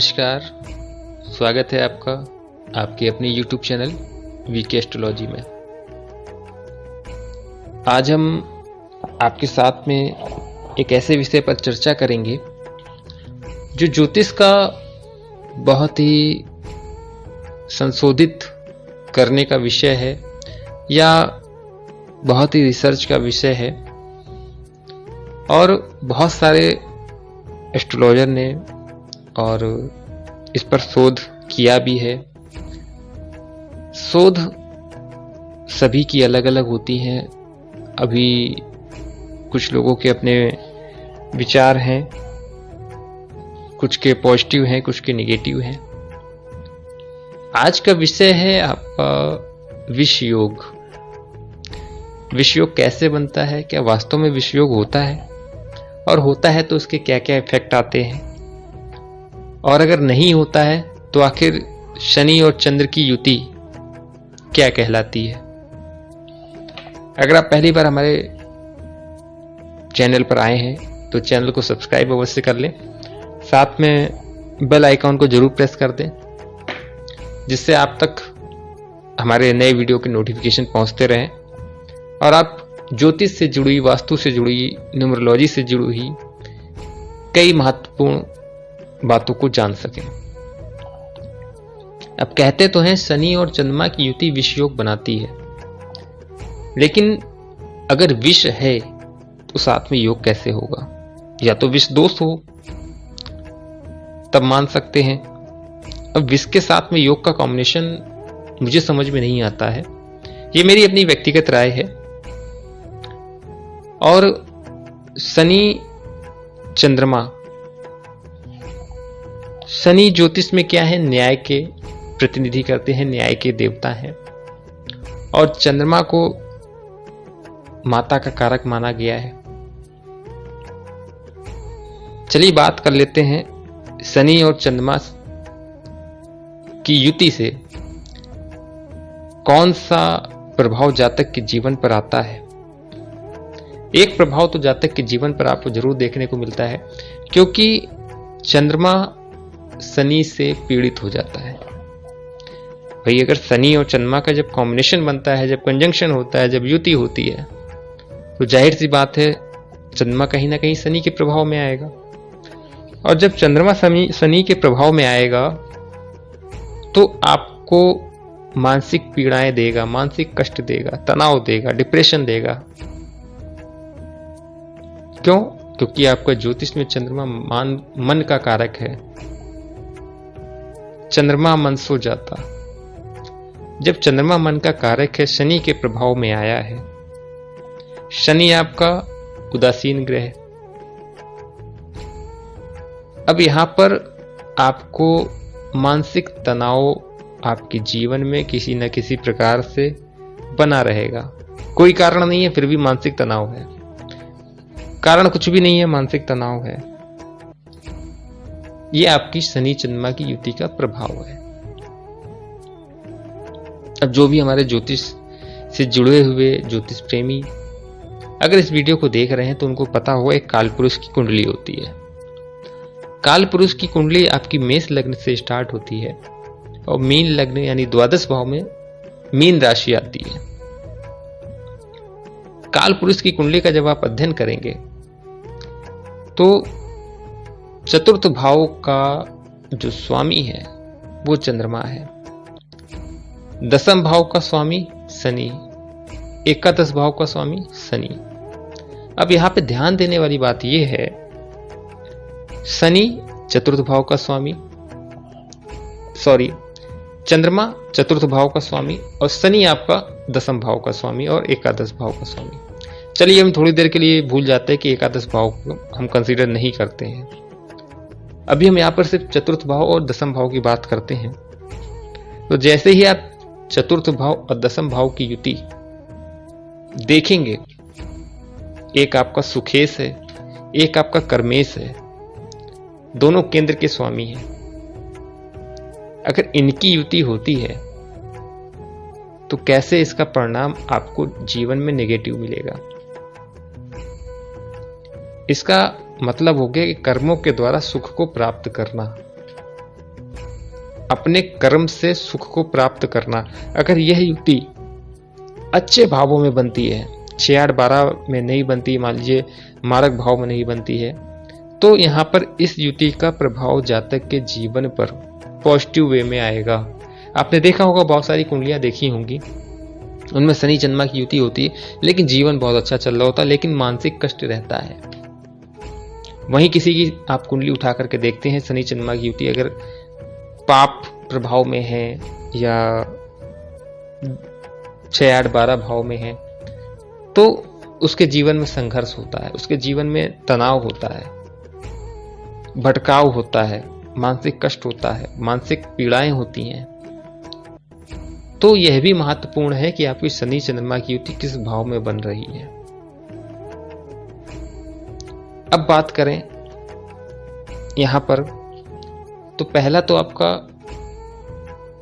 नमस्कार, स्वागत है आपका आपके अपने YouTube चैनल वीके एस्ट्रोलॉजी में। आज हम आपके साथ में एक ऐसे विषय पर चर्चा करेंगे जो ज्योतिष का बहुत ही संशोधित करने का विषय है या बहुत ही रिसर्च का विषय है और बहुत सारे एस्ट्रोलॉजर ने और इस पर शोध किया भी है। शोध सभी की अलग अलग होती हैं। अभी कुछ लोगों के अपने विचार हैं, कुछ के पॉजिटिव हैं, कुछ के नेगेटिव हैं। आज का विषय है आपका विष योग। विष योग कैसे बनता है, क्या वास्तव में विष योग होता है, और होता है तो उसके क्या क्या इफेक्ट आते हैं, और अगर नहीं होता है तो आखिर शनि और चंद्र की युति क्या कहलाती है। अगर आप पहली बार हमारे चैनल पर आए हैं तो चैनल को सब्सक्राइब अवश्य कर लें, साथ में बेल आइकॉन को जरूर प्रेस कर दें जिससे आप तक हमारे नए वीडियो के नोटिफिकेशन पहुंचते रहें और आप ज्योतिष से जुड़ी, वास्तु से जुड़ी, न्यूमरोलॉजी से जुड़ी हुई कई महत्वपूर्ण बातों को जान सकें। अब कहते तो हैं शनि और चंद्रमा की युति विष योग बनाती है, लेकिन अगर विष है तो साथ में योग कैसे होगा? या तो विष दोष हो तब मान सकते हैं। अब विष के साथ में योग का कॉम्बिनेशन मुझे समझ में नहीं आता है, ये मेरी अपनी व्यक्तिगत राय है। और शनि चंद्रमा, शनि ज्योतिष में क्या है? न्याय के प्रतिनिधि करते हैं, न्याय के देवता हैं। और चंद्रमा को माता का कारक माना गया है। चलिए बात कर लेते हैं शनि और चंद्रमा की युति से कौन सा प्रभाव जातक के जीवन पर आता है। एक प्रभाव तो जातक के जीवन पर आपको जरूर देखने को मिलता है, क्योंकि चंद्रमा शनि से पीड़ित हो जाता है। भाई अगर शनि और चंद्रमा का जब कॉम्बिनेशन बनता है, जब कंजंक्शन होता है, जब युति होती है, तो जाहिर सी बात है चंद्रमा कहीं ना कहीं शनि के प्रभाव में आएगा। और जब चंद्रमा शनि के प्रभाव में आएगा तो आपको मानसिक पीड़ाएं देगा, मानसिक कष्ट देगा, तनाव देगा, डिप्रेशन देगा। क्यों? क्योंकि आपका ज्योतिष में चंद्रमा मन का कारक है। चंद्रमा मन सो जाता। जब चंद्रमा मन का कारक है, शनि के प्रभाव में आया है। शनि आपका उदासीन ग्रह। अब यहां पर आपको मानसिक तनाव आपके जीवन में किसी न किसी प्रकार से बना रहेगा। कोई कारण नहीं है फिर भी मानसिक तनाव है, कारण कुछ भी नहीं है, मानसिक तनाव है। ये आपकी शनि चंद्रमा की युति का प्रभाव है। अब जो भी हमारे ज्योतिष से जुड़े हुए ज्योतिष प्रेमी अगर इस वीडियो को देख रहे हैं तो उनको पता होगा एक काल पुरुष की कुंडली होती है। काल पुरुष की कुंडली आपकी मेष लग्न से स्टार्ट होती है और मीन लग्न यानी द्वादश भाव में मीन राशि आती है। काल पुरुष की कुंडली का जब आप अध्ययन करेंगे तो चतुर्थ भाव का जो स्वामी है वो चंद्रमा है, दसम भाव का स्वामी शनि, एकादश भाव का स्वामी शनि। अब यहां पे ध्यान देने वाली बात यह है, शनि चतुर्थ भाव का स्वामी, चंद्रमा चतुर्थ भाव का स्वामी और शनि आपका दसम भाव का स्वामी और एकादश भाव का स्वामी। चलिए हम थोड़ी देर के लिए भूल जाते हैं कि एकादश भाव को हम कंसीडर नहीं करते हैं। अभी हम यहां पर सिर्फ चतुर्थ भाव और दसम भाव की बात करते हैं। तो जैसे ही आप चतुर्थ भाव और दसम भाव की युति देखेंगे, एक आपका सुखेश है, एक आपका कर्मेश है, दोनों केंद्र के स्वामी हैं। अगर इनकी युति होती है तो कैसे इसका परिणाम आपको जीवन में नेगेटिव मिलेगा? इसका मतलब हो गया कि कर्मों के द्वारा सुख को प्राप्त करना। अपने कर्म से सुख को प्राप्त करना। अगर यह युति अच्छे भावों में बनती है, 6 8 12 में नहीं बनती, मान लीजिए मारक भाव में नहीं बनती है, तो यहाँ पर इस युति का प्रभाव जातक के जीवन पर पॉजिटिव वे में आएगा। आपने देखा होगा, बहुत सारी कुंडलियां देखी होंगी, उनमें शनि चंद्रमा की युति होती है, लेकिन जीवन बहुत अच्छा चल रहा होता है, लेकिन मानसिक कष्ट रहता है। वहीं किसी की आप कुंडली उठा करके देखते हैं, शनि चंद्रमा की युति अगर पाप प्रभाव में है या 6 8 12 भाव में है, तो उसके जीवन में संघर्ष होता है, उसके जीवन में तनाव होता है, भटकाव होता है, मानसिक कष्ट होता है, मानसिक पीड़ाएं होती हैं। तो यह भी महत्वपूर्ण है कि आपकी शनि चंद्रमा की युति किस भाव में बन रही है। अब बात करें यहां पर, तो पहला तो आपका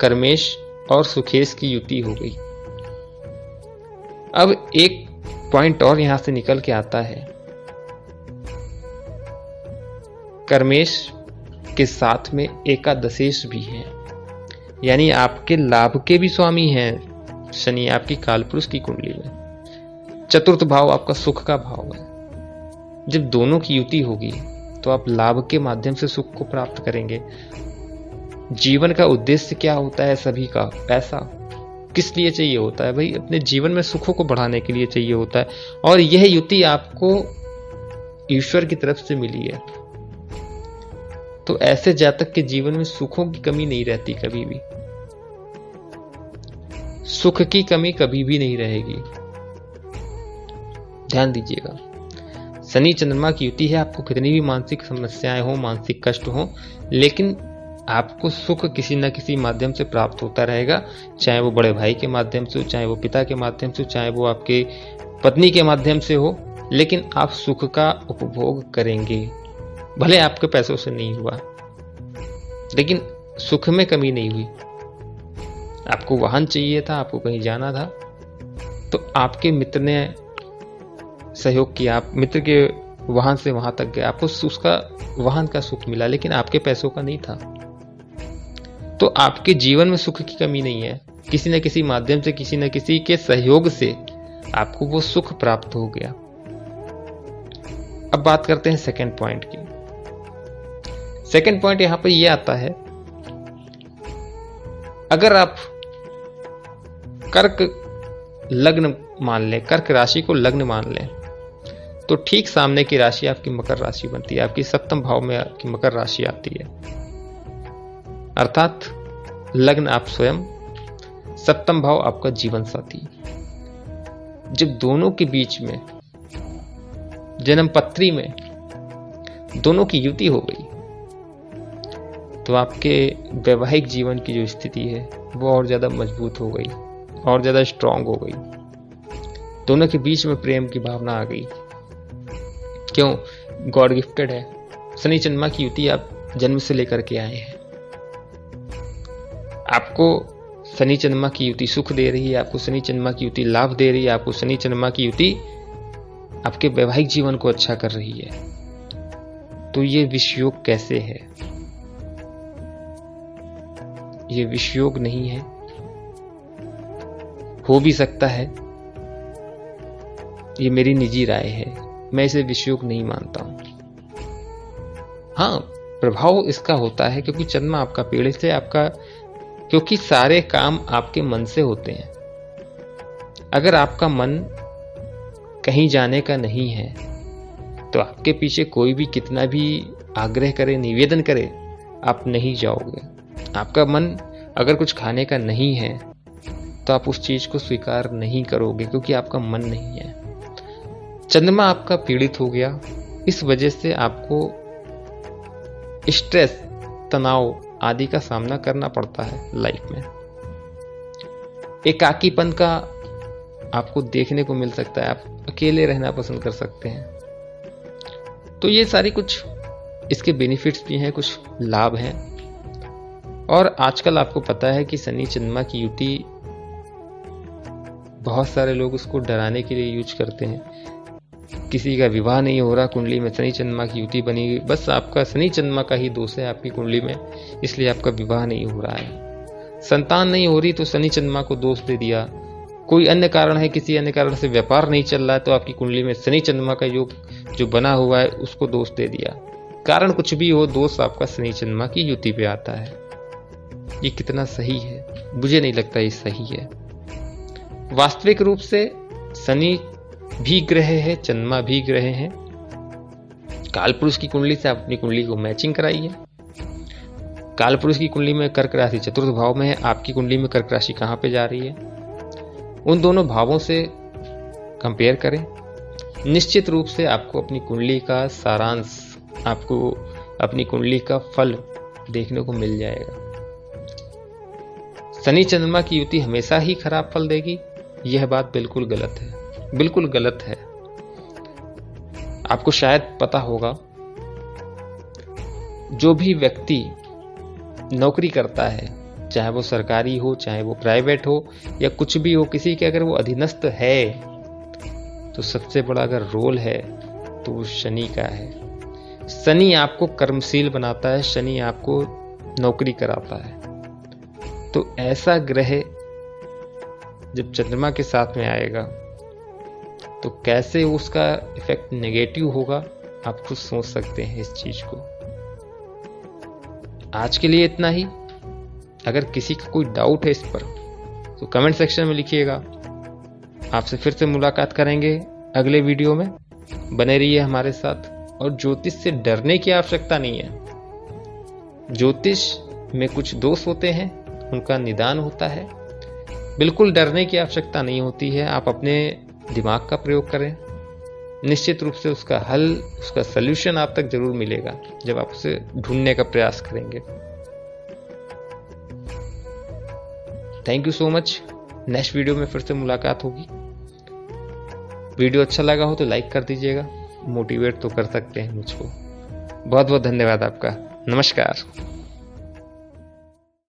कर्मेश और सुखेश की युति हो गई। अब एक पॉइंट और यहां से निकल के आता है, कर्मेश के साथ में एकादशेश भी है, यानी आपके लाभ के भी स्वामी हैं शनि आपकी कालपुरुष की कुंडली में। चतुर्थ भाव आपका सुख का भाव है। जब दोनों की युति होगी तो आप लाभ के माध्यम से सुख को प्राप्त करेंगे। जीवन का उद्देश्य क्या होता है सभी का? पैसा किस लिए चाहिए होता है भाई? अपने जीवन में सुखों को बढ़ाने के लिए चाहिए होता है, और यह युति आपको ईश्वर की तरफ से मिली है। तो ऐसे जातक के जीवन में सुखों की कमी नहीं रहती, कभी भी सुख की कमी कभी भी नहीं रहेगी। ध्यान दीजिएगा, शनि चंद्रमा की युति है, आपको कितनी भी मानसिक समस्याएं हो, मानसिक कष्ट हो, लेकिन आपको सुख किसी न किसी माध्यम से प्राप्त होता रहेगा, चाहे वो बड़े भाई के माध्यम से हो, चाहे वो पिता के माध्यम से हो, चाहे वो आपके पत्नी के माध्यम से हो, लेकिन आप सुख का उपभोग करेंगे। भले आपके पैसों से नहीं हुआ, लेकिन सुख में कमी नहीं हुई। आपको वाहन चाहिए था, आपको कहीं जाना था, तो आपके मित्र ने सहयोग किया, आप मित्र के वाहन से वहां तक गए, आपको उसका वाहन का सुख मिला, लेकिन आपके पैसों का नहीं था। तो आपके जीवन में सुख की कमी नहीं है, किसी न किसी माध्यम से, किसी न किसी के सहयोग से आपको वो सुख प्राप्त हो गया। अब बात करते हैं सेकंड पॉइंट की। सेकंड पॉइंट यहां पर यह आता है, अगर आप कर्क लग्न मान लें, कर्क राशि को लग्न मान लें, तो ठीक सामने की राशि आपकी मकर राशि बनती है, आपकी सप्तम भाव में आपकी मकर राशि आती है। अर्थात लग्न आप स्वयं, सप्तम भाव आपका जीवन साथी। जब दोनों के बीच में जन्म पत्री में दोनों की युति हो गई, तो आपके वैवाहिक जीवन की जो स्थिति है वो और ज्यादा मजबूत हो गई, और ज्यादा स्ट्रांग हो गई। दोनों के बीच में प्रेम की भावना आ गई। क्यों? गॉड गिफ्टेड है। शनि चंद्रमा की युति आप जन्म से लेकर के आए हैं। आपको शनि चंद्रमा की युति सुख दे रही है, आपको शनि चंद्रमा की युति लाभ दे रही है, आपको शनि चंद्रमा की युति आपके वैवाहिक जीवन को अच्छा कर रही है। तो ये विषयोग कैसे है? ये विषयोग नहीं है, हो भी सकता है, ये मेरी निजी राय है, मैं इसे विषयोग नहीं मानता हूं। हाँ, प्रभाव इसका होता है क्योंकि चंद्रमा आपका पीड़ित है, आपका, क्योंकि सारे काम आपके मन से होते हैं। अगर आपका मन कहीं जाने का नहीं है, तो आपके पीछे कोई भी कितना भी आग्रह करे, निवेदन करे, आप नहीं जाओगे। आपका मन अगर कुछ खाने का नहीं है, तो आप उस चीज को स्वीकार नहीं करोगे, क्योंकि आपका मन नहीं है। चंद्रमा आपका पीड़ित हो गया, इस वजह से आपको स्ट्रेस, तनाव आदि का सामना करना पड़ता है लाइफ में। एकाकीपन का आपको देखने को मिल सकता है, आप अकेले रहना पसंद कर सकते हैं। तो ये सारी कुछ इसके बेनिफिट्स भी हैं, कुछ लाभ हैं। और आजकल आपको पता है कि शनि चंद्रमा की युति बहुत सारे लोग उसको डराने के लिए यूज करते हैं। किसी का विवाह नहीं हो रहा, कुंडली में शनि चंद्रमा की युति बनी हुई, बस आपका शनि चंद्रमा का ही दोष है आपकी कुंडली में, इसलिए आपका विवाह नहीं हो रहा है। संतान नहीं हो रही तो शनि चंद्रमा को दोष दे दिया। कोई अन्य कारण है, किसी अन्य कारण से व्यापार नहीं चल रहा है तो आपकी कुंडली में शनि चंद्रमा का योग जो बना हुआ है उसको दोष दे दिया। कारण कुछ भी हो, दोष आपका शनि चंद्रमा की युति पे आता है। ये कितना सही है? मुझे नहीं लगता ये सही है। वास्तविक रूप से शनि भी ग्रह है, चंद्रमा भी ग्रह है। कालपुरुष की कुंडली से आप अपनी कुंडली को मैचिंग कराइए। कालपुरुष की कुंडली में कर्क राशि चतुर्थ भाव में है, आपकी कुंडली में कर्क राशि कहां पे जा रही है, उन दोनों भावों से कंपेयर करें। निश्चित रूप से आपको अपनी कुंडली का सारांश, आपको अपनी कुंडली का फल देखने को मिल जाएगा। शनि चंद्रमा की युति हमेशा ही खराब फल देगी, यह बात बिल्कुल गलत है, बिल्कुल गलत है। आपको शायद पता होगा, जो भी व्यक्ति नौकरी करता है, चाहे वो सरकारी हो, चाहे वो प्राइवेट हो या कुछ भी हो, किसी के अगर वो अधीनस्थ है तो सबसे बड़ा अगर रोल है तो वो शनि का है। शनि आपको कर्मशील बनाता है, शनि आपको नौकरी कराता है। तो ऐसा ग्रह जब चंद्रमा के साथ में आएगा तो कैसे उसका इफेक्ट नेगेटिव होगा, आप खुद सोच सकते हैं इस चीज को। आज के लिए इतना ही। अगर किसी का कोई डाउट है इस पर तो कमेंट सेक्शन में लिखिएगा। आपसे फिर से मुलाकात करेंगे अगले वीडियो में। बने रहिए हमारे साथ। और ज्योतिष से डरने की आवश्यकता नहीं है। ज्योतिष में कुछ दोष होते हैं, उनका निदान होता है। बिल्कुल डरने की आवश्यकता नहीं होती है। आप अपने दिमाग का प्रयोग करें, निश्चित रूप से उसका हल, उसका सल्यूशन आप तक जरूर मिलेगा जब आप उसे ढूंढने का प्रयास करेंगे। Thank you so much. Next video में फिर से मुलाकात होगी। वीडियो अच्छा लगा हो तो लाइक कर दीजिएगा, मोटिवेट तो कर सकते हैं मुझको। बहुत बहुत धन्यवाद आपका। नमस्कार।